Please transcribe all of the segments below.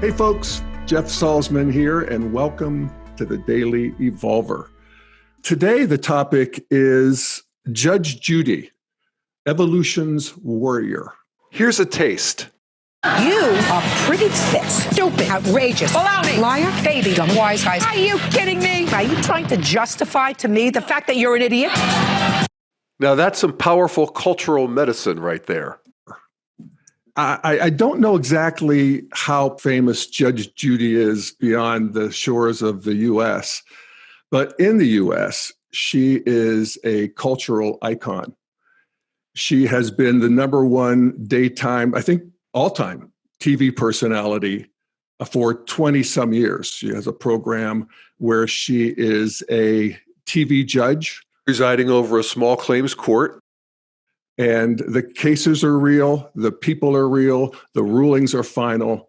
Hey folks, Jeff Salzman here, and welcome to the Daily Evolver. Today, the topic is Judge Judy, Evolution's Warrior. Here's a taste. You are pretty thick, stupid, outrageous, baloney, liar, baby, dumb, wise guys. Are you kidding me? Are you trying to justify to me the fact that you're an idiot? Now that's some powerful cultural medicine right there. I don't know exactly how famous Judge Judy is beyond the shores of the U.S., but in the U.S., she is a cultural icon. She has been the number one daytime, I think all-time TV personality for 20-some years. She has a program where she is a TV judge. Presiding over a small claims court. And the cases are real, the people are real, the rulings are final,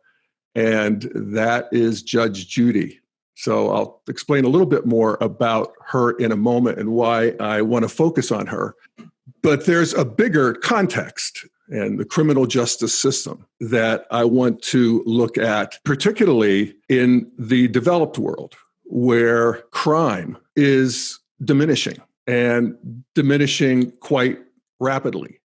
and that is Judge Judy. So I'll explain a little bit more about her in a moment and why I want to focus on her. But there's a bigger context and the criminal justice system that I want to look at, particularly in the developed world, where crime is diminishing and diminishing quite rapidly.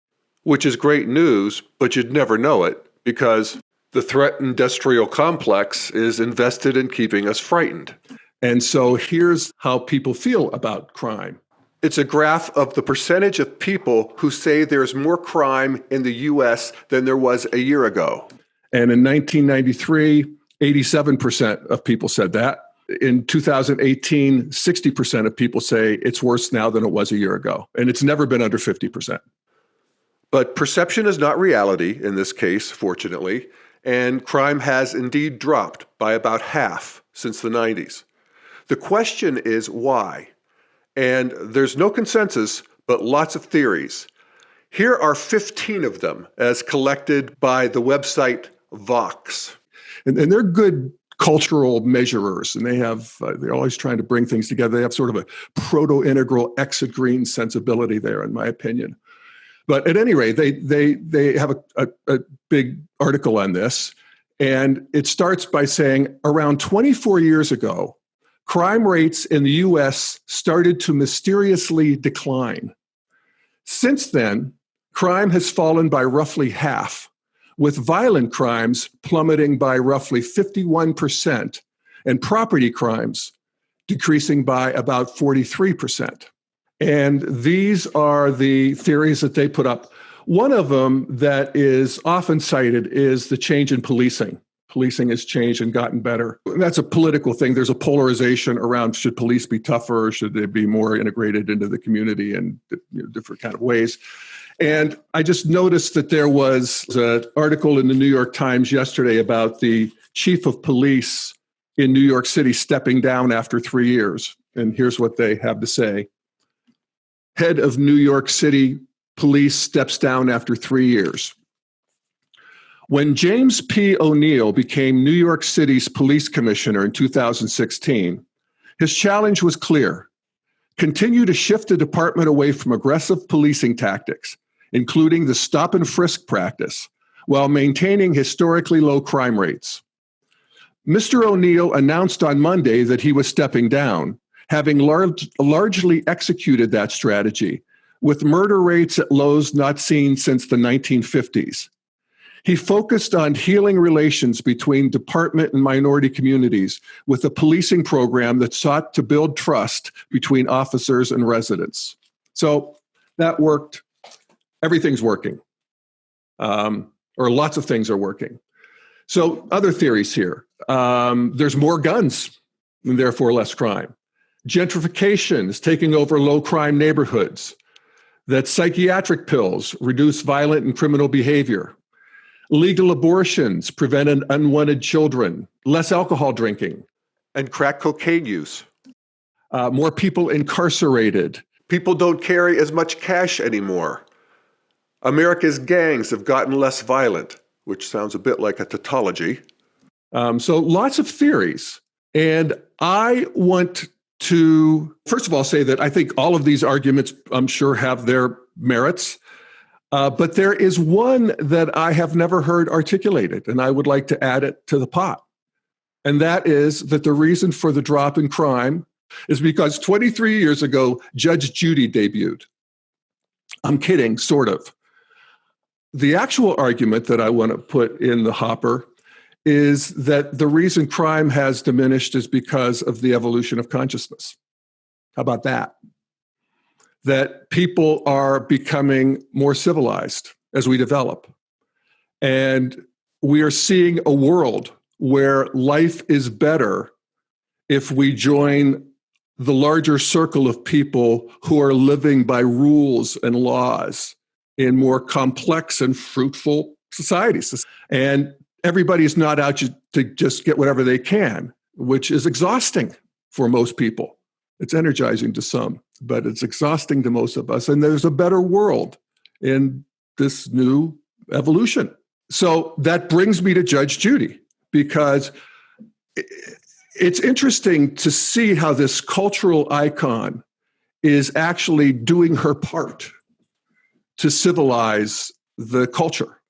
Which is great news, but you'd never know it because the threat industrial complex is invested in keeping us frightened. And so here's how people feel about crime. It's a graph of the percentage of people who say there's more crime in the U.S. than there was a year ago. And in 1993, 87% of people said that. In 2018, 60% of people say it's worse now than it was a year ago. And it's never been under 50%. But perception is not reality in this case, fortunately. And crime has indeed dropped by about half since the 90s. The question is why? And there's no consensus, but lots of theories. Here are 15 of them as collected by the website Vox. And they're good cultural measurers, and they're always trying to bring things together. They have sort of a proto-integral exit green sensibility there, in my opinion. But at any rate, they have a big article on this, and it starts by saying around 24 years ago, crime rates in the U.S. started to mysteriously decline. Since then, crime has fallen by roughly half, with violent crimes plummeting by roughly 51% and property crimes decreasing by about 43%. And these are the theories that they put up. One of them that is often cited is the change in policing. Policing has changed and gotten better. And that's a political thing. There's a polarization around should police be tougher or should they be more integrated into the community in different kind of ways. And I just noticed that there was an article in the New York Times yesterday about the chief of police in New York City stepping down after 3 years. And here's what they have to say. Head of New York City Police steps down after 3 years. When James P. O'Neill became New York City's police commissioner in 2016, his challenge was clear. Continue to shift the department away from aggressive policing tactics, including the stop and frisk practice, while maintaining historically low crime rates. Mr. O'Neill announced on Monday that he was stepping down, having largely executed that strategy, with murder rates at lows not seen since the 1950s. He focused on healing relations between department and minority communities with a policing program that sought to build trust between officers and residents. So that worked. Everything's working, or lots of things are working. So other theories here. There's more guns and therefore less crime. Gentrification is taking over low crime neighborhoods. That psychiatric pills reduce violent and criminal behavior. Legal abortions prevent unwanted children, less alcohol drinking. And crack cocaine use. More people incarcerated. People don't carry as much cash anymore. America's gangs have gotten less violent, which sounds a bit like a tautology. So lots of theories. And I want to, first of all, say that I think all of these arguments, I'm sure, have their merits. But there is one that I have never heard articulated, and I would like to add it to the pot. And that is that the reason for the drop in crime is because 23 years ago, Judge Judy debuted. I'm kidding, sort of. The actual argument that I want to put in the hopper is that the reason crime has diminished is because of the evolution of consciousness. How about that? That people are becoming more civilized as we develop. And we are seeing a world where life is better if we join the larger circle of people who are living by rules and laws in more complex and fruitful societies. And everybody's not out to just get whatever they can, which is exhausting for most people. It's energizing to some, but it's exhausting to most of us. And there's a better world in this new evolution. So that brings me to Judge Judy, because it's interesting to see how this cultural icon is actually doing her part to civilize the culture.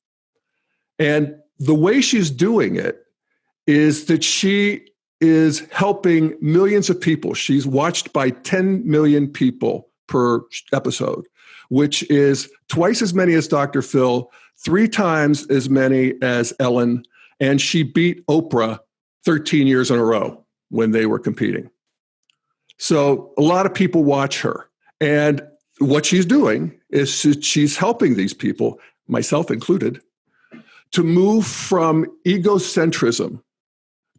And the way she's doing it is that she is helping millions of people. She's watched by 10 million people per episode, which is twice as many as Dr. Phil, 3 times as many as Ellen, and she beat Oprah 13 years in a row when they were competing. So a lot of people watch her. And what she's doing is she's helping these people, myself included, to move from egocentrism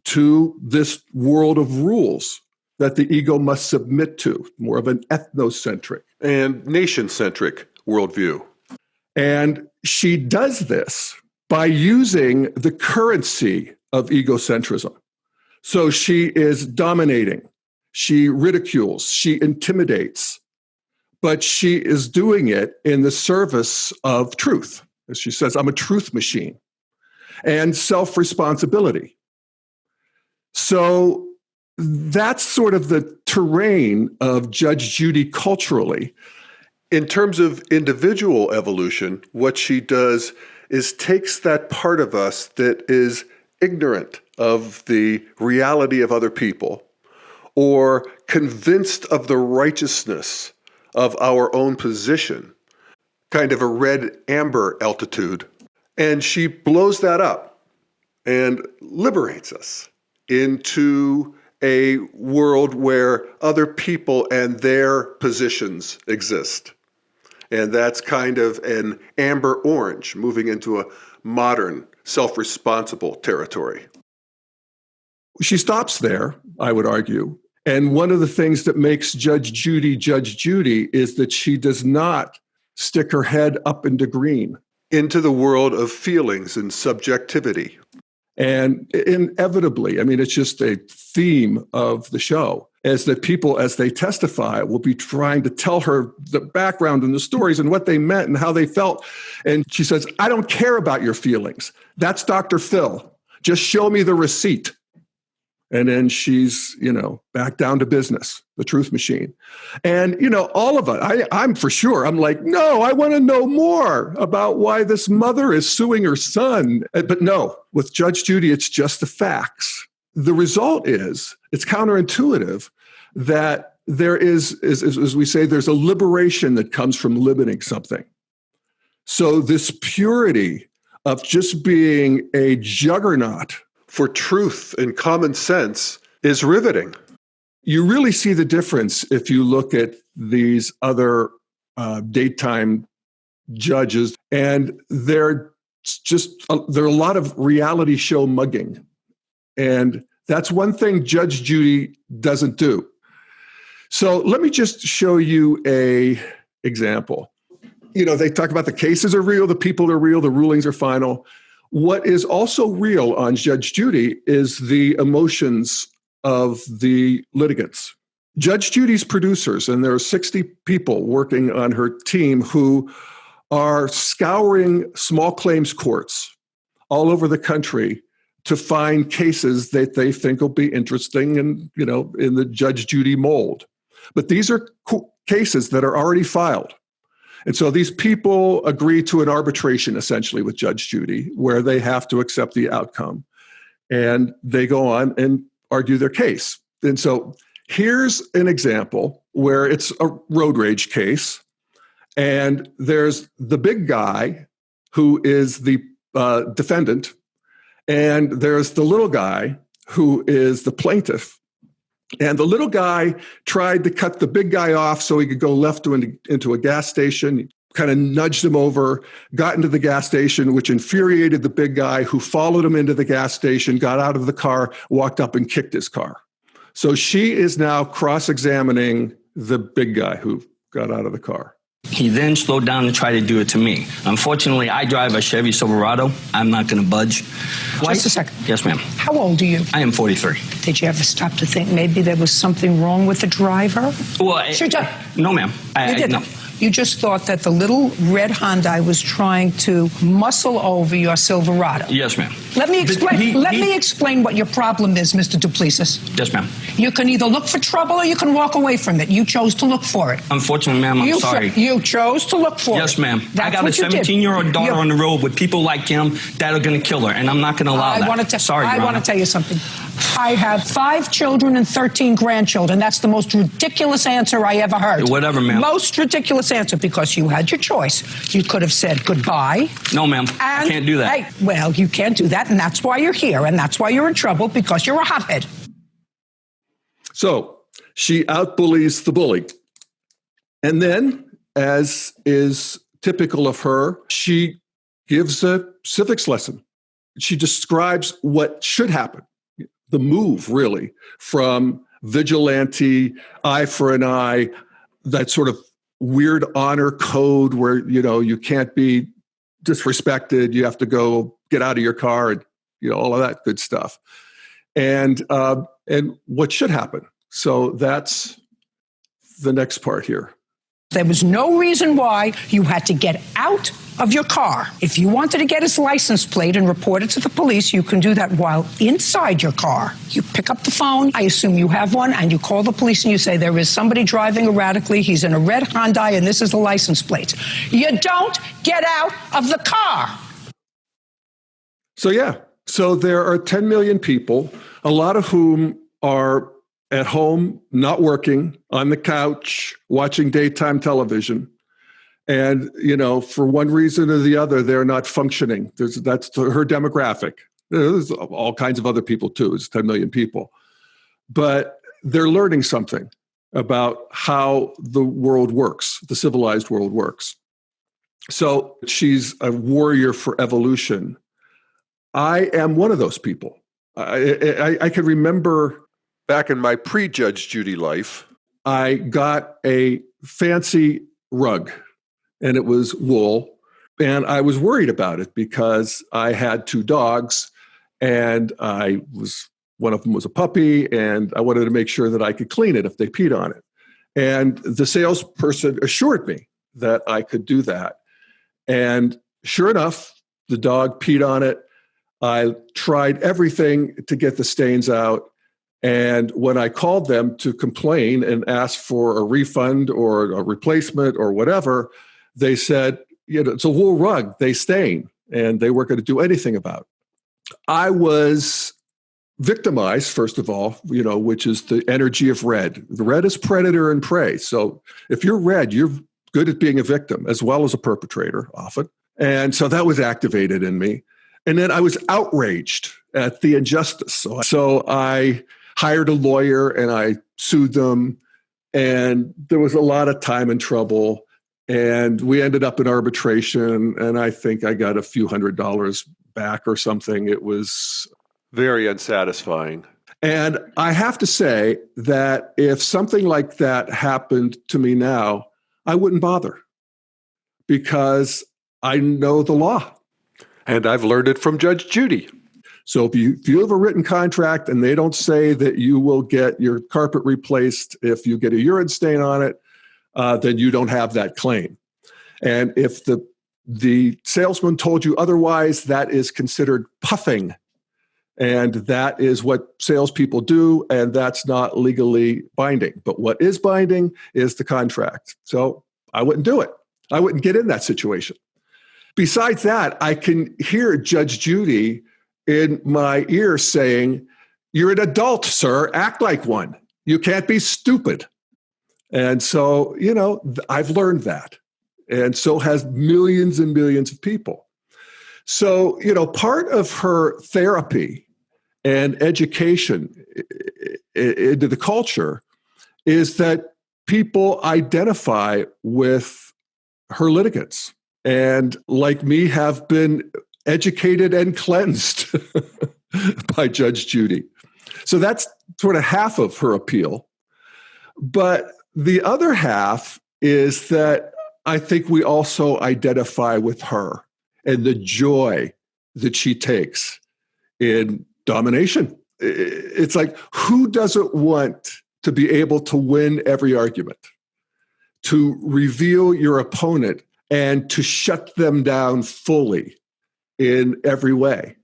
to this world of rules that the ego must submit to, more of an ethnocentric and nation-centric worldview. And she does this by using the currency of egocentrism. So she is dominating, she ridicules, she intimidates, but she is doing it in the service of truth. As she says, I'm a truth machine, and self-responsibility. So that's sort of the terrain of Judge Judy culturally. In terms of individual evolution, what she does is takes that part of us that is ignorant of the reality of other people or convinced of the righteousness of our own position, kind of a red amber altitude, and she blows that up and liberates us into a world where other people and their positions exist. And that's kind of an amber orange moving into a modern, self-responsible territory. She stops there, I would argue. And one of the things that makes Judge Judy is that she does not stick her head up into green. Into the world of feelings and subjectivity. And inevitably, I mean, it's just a theme of the show, is that people, as they testify, will be trying to tell her the background and the stories and what they meant and how they felt. And she says, I don't care about your feelings. That's Dr. Phil. Just show me the receipt. And then she's, back down to business, the truth machine. And, all of it, I'm for sure, I'm like, no, I want to know more about why this mother is suing her son. But no, with Judge Judy, it's just the facts. The result is, it's counterintuitive that there is, as we say, there's a liberation that comes from limiting something. So this purity of just being a juggernaut for truth and common sense is riveting. You really see the difference if you look at these other daytime judges, and there are a lot of reality show mugging. And that's one thing Judge Judy doesn't do. So let me just show you an example. They talk about the cases are real, the people are real, the rulings are final. What is also real on Judge Judy is the emotions of the litigants. Judge Judy's producers, and there are 60 people working on her team who are scouring small claims courts all over the country to find cases that they think will be interesting and, in the Judge Judy mold. But these are cases that are already filed. And so these people agree to an arbitration, essentially, with Judge Judy, where they have to accept the outcome. And they go on and argue their case. And so here's an example where it's a road rage case. And there's the big guy who is the defendant. And there's the little guy who is the plaintiff. And the little guy tried to cut the big guy off so he could go left into a gas station, kind of nudged him over, got into the gas station, which infuriated the big guy, who followed him into the gas station, got out of the car, walked up and kicked his car. So she is now cross-examining the big guy who got out of the car. He then slowed down and tried to do it to me. Unfortunately, I drive a Chevy Silverado. I'm not going to budge. Just a second. Yes, ma'am. How old are you? I am 43. Did you ever stop to think maybe there was something wrong with the driver? Well, no, ma'am. You didn't. No. You just thought that the little red Hyundai was trying to muscle over your Silverado. Yes, ma'am. Let me explain. Let me explain what your problem is, Mr. Duplessis. Yes, ma'am. You can either look for trouble or you can walk away from it. You chose to look for it. Unfortunately, ma'am, I'm sorry. You chose to look for it. Yes, ma'am. I got a 17-year-old daughter on the road with people like him that are going to kill her, and I'm not going to allow that. Sorry, Your Honor. I want to tell you something. I have 5 children and 13 grandchildren. That's the most ridiculous answer I ever heard. Whatever, ma'am. Most ridiculous answer, because you had your choice. You could have said goodbye. No, ma'am. I can't do that. Hey, well, you can't do that, and that's why you're here, and that's why you're in trouble, because you're a hothead. So she outbullies the bully. And then, as is typical of her, she gives a civics lesson. She describes what should happen. The move, really, from vigilante, eye for an eye, that sort of weird honor code where, you can't be disrespected. You have to go get out of your car and, all of that good stuff. And what should happen. So that's the next part here. There was no reason why you had to get out of your car. If you wanted to get his license plate and report it to the police, you can do that while inside your car. You pick up the phone, I assume you have one, and you call the police and you say, there is somebody driving erratically, he's in a red Hyundai, and this is the license plate. You don't get out of the car. So there are 10 million people, a lot of whom are at home, not working, on the couch, watching daytime television. And, for one reason or the other, they're not functioning. That's her demographic. There's all kinds of other people too. It's 10 million people. But they're learning something about how the world works, the civilized world works. So she's a warrior for evolution. I am one of those people. I can remember back in my pre-Judge Judy life, I got a fancy rug, and it was wool. And I was worried about it because I had 2 dogs, and one of them was a puppy, and I wanted to make sure that I could clean it if they peed on it. And the salesperson assured me that I could do that. And sure enough, the dog peed on it. I tried everything to get the stains out. And when I called them to complain and ask for a refund or a replacement or whatever, they said, it's a wool rug, they stain, and they weren't going to do anything about it. I was victimized, first of all, which is the energy of red. The red is predator and prey. So if you're red, you're good at being a victim as well as a perpetrator often. And so that was activated in me. And then I was outraged at the injustice. So I hired a lawyer and I sued them. And there was a lot of time and trouble. And we ended up in arbitration. And I think I got a few $100s back or something. It was very unsatisfying. And I have to say that if something like that happened to me now, I wouldn't bother because I know the law. And I've learned it from Judge Judy. So if you have a written contract and they don't say that you will get your carpet replaced if you get a urine stain on it, then you don't have that claim. And if the salesman told you otherwise, that is considered puffing. And that is what salespeople do, and that's not legally binding. But what is binding is the contract. So I wouldn't do it. I wouldn't get in that situation. Besides that, I can hear Judge Judy in my ear saying, "You're an adult, sir. Act like one. You can't be stupid." And so, I've learned that. And so has millions and millions of people. So, part of her therapy and education into the culture is that people identify with her litigants and, like me, have been educated and cleansed by Judge Judy. So that's sort of half of her appeal. But the other half is that I think we also identify with her and the joy that she takes in domination. It's like, who doesn't want to be able to win every argument, to reveal your opponent and to shut them down fully in every way?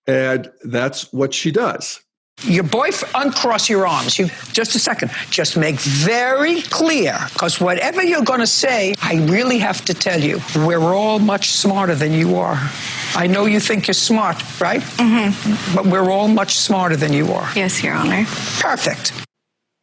And that's what she does. Your boyfriend, uncross your arms. Just a second. Just make very clear, because whatever you're going to say, I really have to tell you, we're all much smarter than you are. I know you think you're smart, right? Mm-hmm. But we're all much smarter than you are. Yes, Your Honor. Perfect.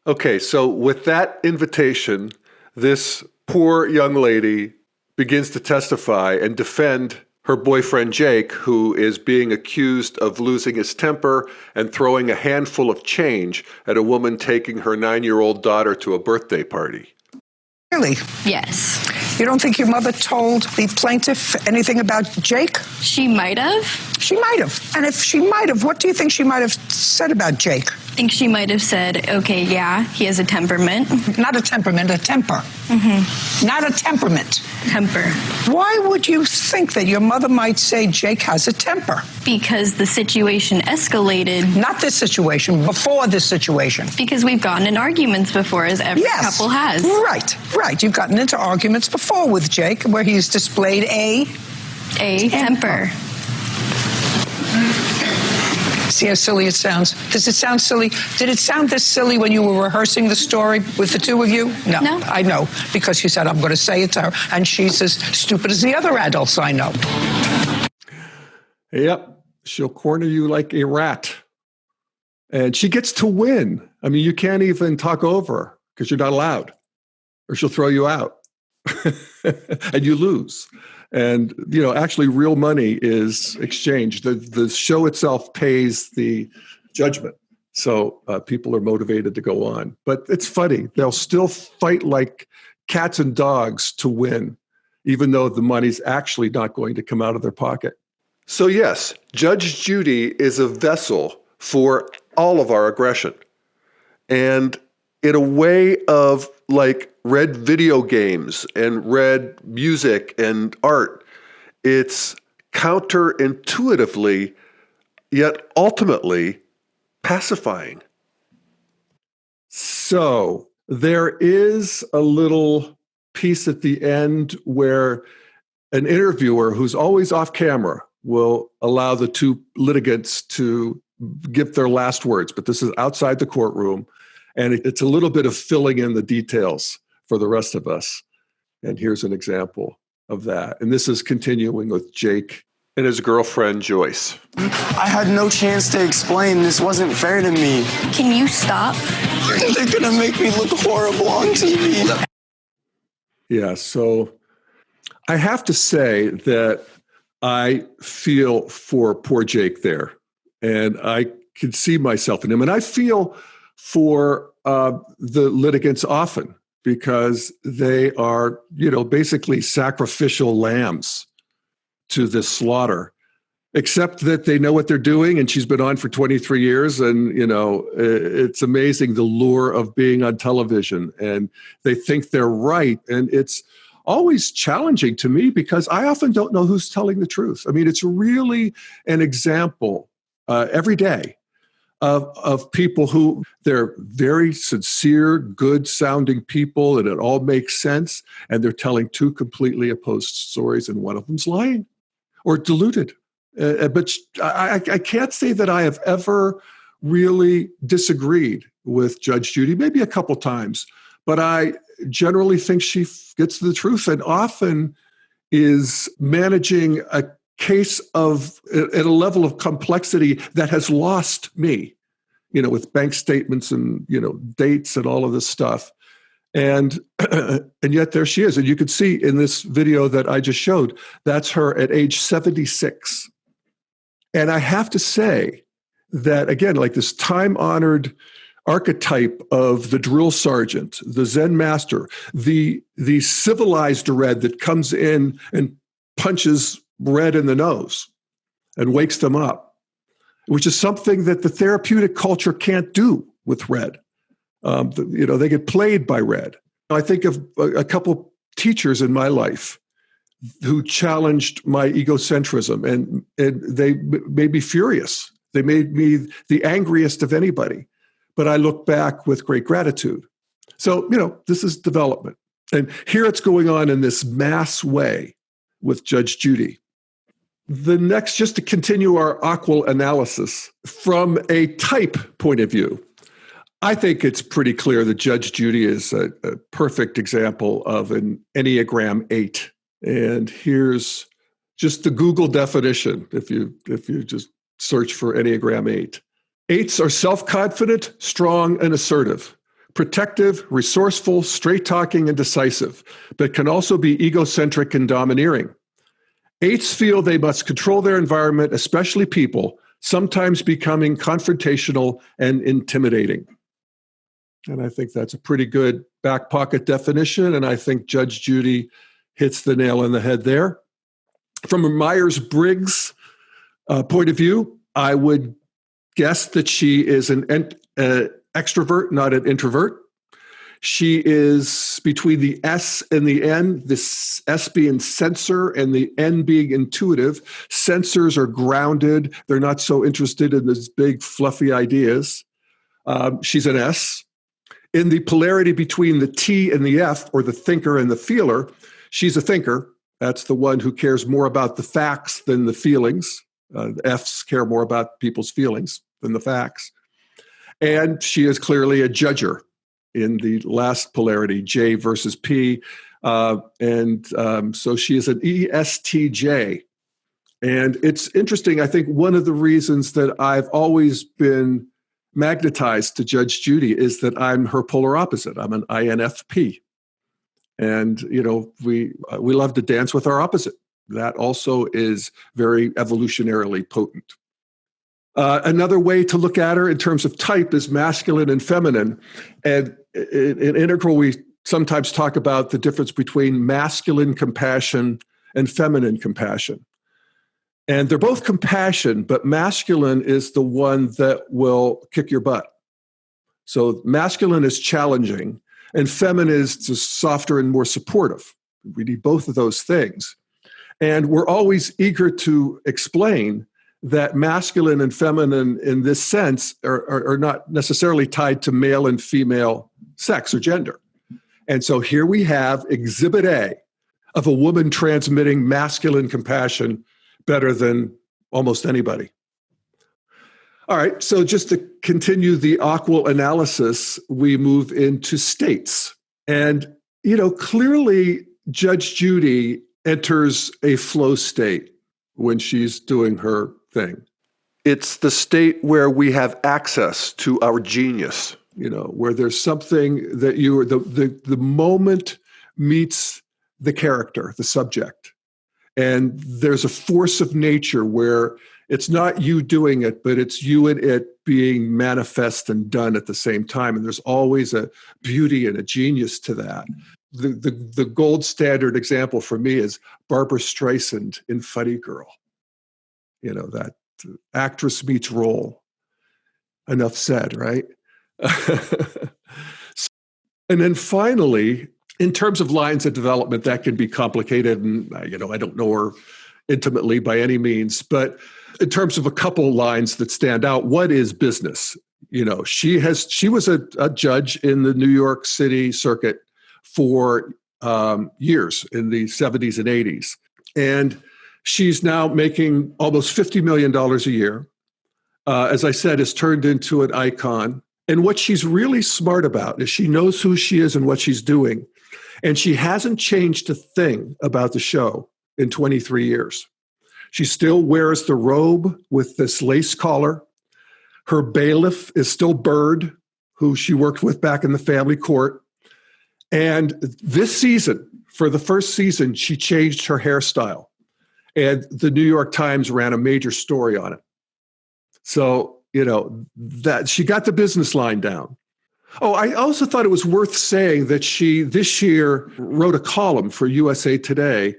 Okay, so with that invitation, this poor young lady begins to testify and defend her boyfriend, Jake, who is being accused of losing his temper and throwing a handful of change at a woman taking her 9-year-old daughter to a birthday party. Really? Yes. You don't think your mother told the plaintiff anything about Jake? She might have. She might have. And if she might have, what do you think she might have said about Jake? I think she might have said, okay, yeah, he has a temperament. Not a temperament, a temper. Mm-hmm. Not a temperament. Temper. Why would you think that your mother might say Jake has a temper? Because the situation escalated. Not this situation, before this situation. Because we've gotten in arguments before, as every couple has. Right. You've gotten into arguments before with Jake where he's displayed a temper. See how silly it sounds? Does it sound silly? Did it sound this silly when you were rehearsing the story with the two of you? No. I know, because you said, I'm going to say it to her, and she's as stupid as the other adults I know. Yep. She'll corner you like a rat. And she gets to win. I mean, you can't even talk over her because you're not allowed, or she'll throw you out and you lose. And, actually real money is exchanged. The show itself pays the judgment. So people are motivated to go on. But it's funny. They'll still fight like cats and dogs to win, even though the money's actually not going to come out of their pocket. So yes, Judge Judy is a vessel for all of our aggression. And in a way of like read video games and read music and art, it's counterintuitively, yet ultimately pacifying. So there is a little piece at the end where an interviewer who's always off camera will allow the two litigants to give their last words, but this is outside the courtroom. And it's a little bit of filling in the details for the rest of us. And here's an example of that. And this is continuing with Jake and his girlfriend, Joyce. I had no chance to explain. This wasn't fair to me. Can you stop? They're going to make me look horrible on TV. Yeah, so I have to say that I feel for poor Jake there. And I can see myself in him. And I feel for the litigants often, because they are, basically sacrificial lambs to this slaughter, except that they know what they're doing. And she's been on for 23 years. And, it's amazing the lure of being on television, and they think they're right. And it's always challenging to me because I often don't know who's telling the truth. I mean, it's really an example every day of people who they're very sincere, good-sounding people, and it all makes sense, and they're telling two completely opposed stories, and one of them's lying or deluded. But I can't say that I have ever really disagreed with Judge Judy, maybe a couple times, but I generally think she gets to the truth and often is managing a case of at a level of complexity that has lost me, with bank statements and, dates and all of this stuff. And yet there she is. And you could see in this video that I just showed, that's her at age 76. And I have to say that, again, like this time-honored archetype of the drill sergeant, the Zen master, the civilized Red that comes in and punches Red in the nose and wakes them up, which is something that the therapeutic culture can't do with Red. They get played by Red. I think of a couple teachers in my life who challenged my egocentrism, and they made me furious. They made me the angriest of anybody. But I look back with great gratitude. So, this is development. And here it's going on in this mass way with Judge Judy. The next, just to continue our AQUIL analysis, from a type point of view, I think it's pretty clear that Judge Judy is a perfect example of an Enneagram 8. And here's just the Google definition, if you just search for Enneagram 8. 8s are self-confident, strong, and assertive, protective, resourceful, straight-talking, and decisive, but can also be egocentric and domineering. 8s feel they must control their environment, especially people, sometimes becoming confrontational and intimidating. And I think that's a pretty good back pocket definition, and I think Judge Judy hits the nail on the head there. From a Myers-Briggs point of view, I would guess that she is an extrovert, not an introvert. She is between the S and the N, this S being sensor and the N being intuitive. Sensors are grounded. They're not so interested in these big, fluffy ideas. She's an S. In the polarity between the T and the F, or the thinker and the feeler, she's a thinker. That's the one who cares more about the facts than the feelings. The Fs care more about people's feelings than the facts. And she is clearly a judger in the last polarity, J versus P. So she is an ESTJ. And it's interesting, I think one of the reasons that I've always been magnetized to Judge Judy is that I'm her polar opposite. I'm an INFP. And, we love to dance with our opposite. That also is very evolutionarily potent. Another way to look at her in terms of type is masculine and feminine. And in Integral, we sometimes talk about the difference between masculine compassion and feminine compassion. And they're both compassion, but masculine is the one that will kick your butt. So masculine is challenging, and feminine is just softer and more supportive. We need both of those things. And we're always eager to explain that masculine and feminine in this sense are not necessarily tied to male and female sex or gender. And so here we have Exhibit A of a woman transmitting masculine compassion better than almost anybody. All right, so just to continue the AQUIL analysis, we move into states. And, clearly Judge Judy enters a flow state when she's doing her thing. It's the state where we have access to our genius. Where there's something that the moment meets the character, the subject. And there's a force of nature where it's not you doing it, but it's you and it being manifest and done at the same time. And there's always a beauty and a genius to that. The gold standard example for me is Barbara Streisand in Funny Girl. That actress meets role. Enough said, right? And then finally, in terms of lines of development, that can be complicated, and I don't know her intimately by any means, but in terms of a couple lines that stand out, what is business? She was a judge in the New York City circuit for years in the 70s and 80s, and she's now making almost $50 million a year. As I said, has turned into an icon. And what she's really smart about is she knows who she is and what she's doing. And she hasn't changed a thing about the show in 23 years. She still wears the robe with this lace collar. Her bailiff is still Bird, who she worked with back in the family court. And this season, for the first season, she changed her hairstyle. And the New York Times ran a major story on it. So, that she got the business line down. Oh, I also thought it was worth saying that she this year wrote a column for USA Today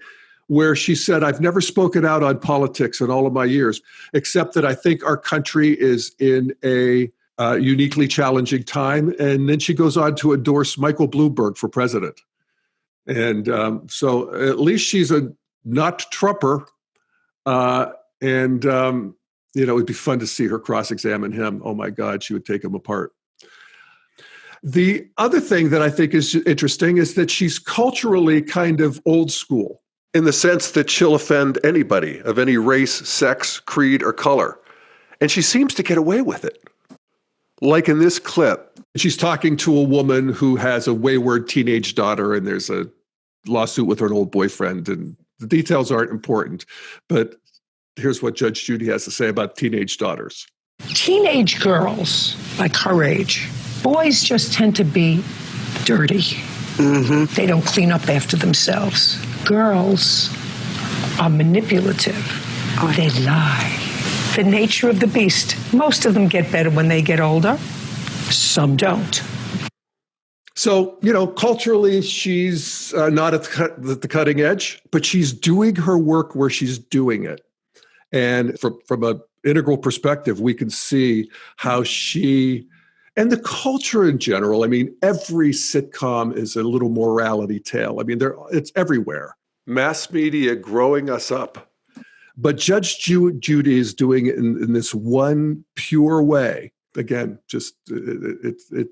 where she said, I've never spoken out on politics in all of my years, except that I think our country is in a uniquely challenging time. And then she goes on to endorse Michael Bloomberg for president. And so at least she's a not Trumper. It would be fun to see her cross-examine him. Oh my God, she would take him apart. The other thing that I think is interesting is that she's culturally kind of old school. In the sense that she'll offend anybody of any race, sex, creed, or color. And she seems to get away with it. Like in this clip. She's talking to a woman who has a wayward teenage daughter, and there's a lawsuit with her old boyfriend, and the details aren't important. But here's what Judge Judy has to say about teenage daughters. Teenage girls, like her age, boys just tend to be dirty. Mm-hmm. They don't clean up after themselves. Girls are manipulative. They lie. The nature of the beast. Most of them get better when they get older. Some don't. So, culturally, she's not at the cutting edge, but she's doing her work where she's doing it. And from an integral perspective, we can see how she, and the culture in general, every sitcom is a little morality tale. It's everywhere. Mass media growing us up. But Judge Judy is doing it in this one pure way. Again, just it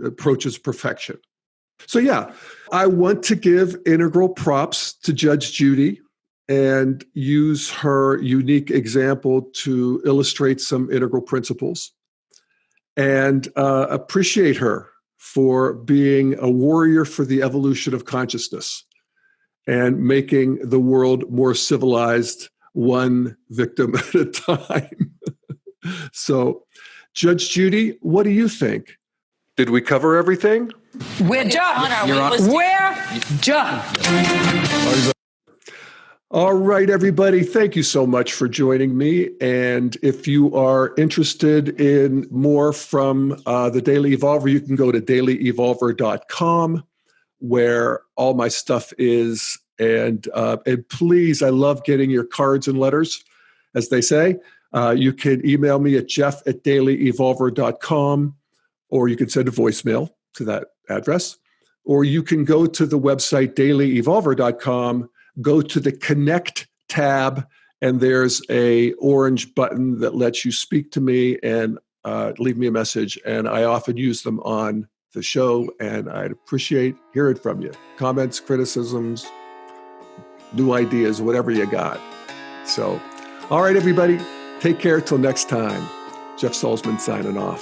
approaches perfection. So yeah, I want to give integral props to Judge Judy and use her unique example to illustrate some integral principles, and appreciate her for being a warrior for the evolution of consciousness and making the world more civilized, one victim at a time. So, Judge Judy, what do you think? Did we cover everything? We're done. We're done. All right, everybody. Thank you so much for joining me. And if you are interested in more from the Daily Evolver, you can go to dailyevolver.com, where all my stuff is. And please, I love getting your cards and letters, as they say. You can email me at jeff@dailyevolver.com, or you can send a voicemail to that address, or you can go to the website dailyevolver.com, go to the Connect tab, and there's a orange button that lets you speak to me and leave me a message. And I often use them on the show, and I'd appreciate hearing from you. Comments, criticisms, new ideas, whatever you got. So, all right, everybody, take care till next time. Jeff Salzman signing off.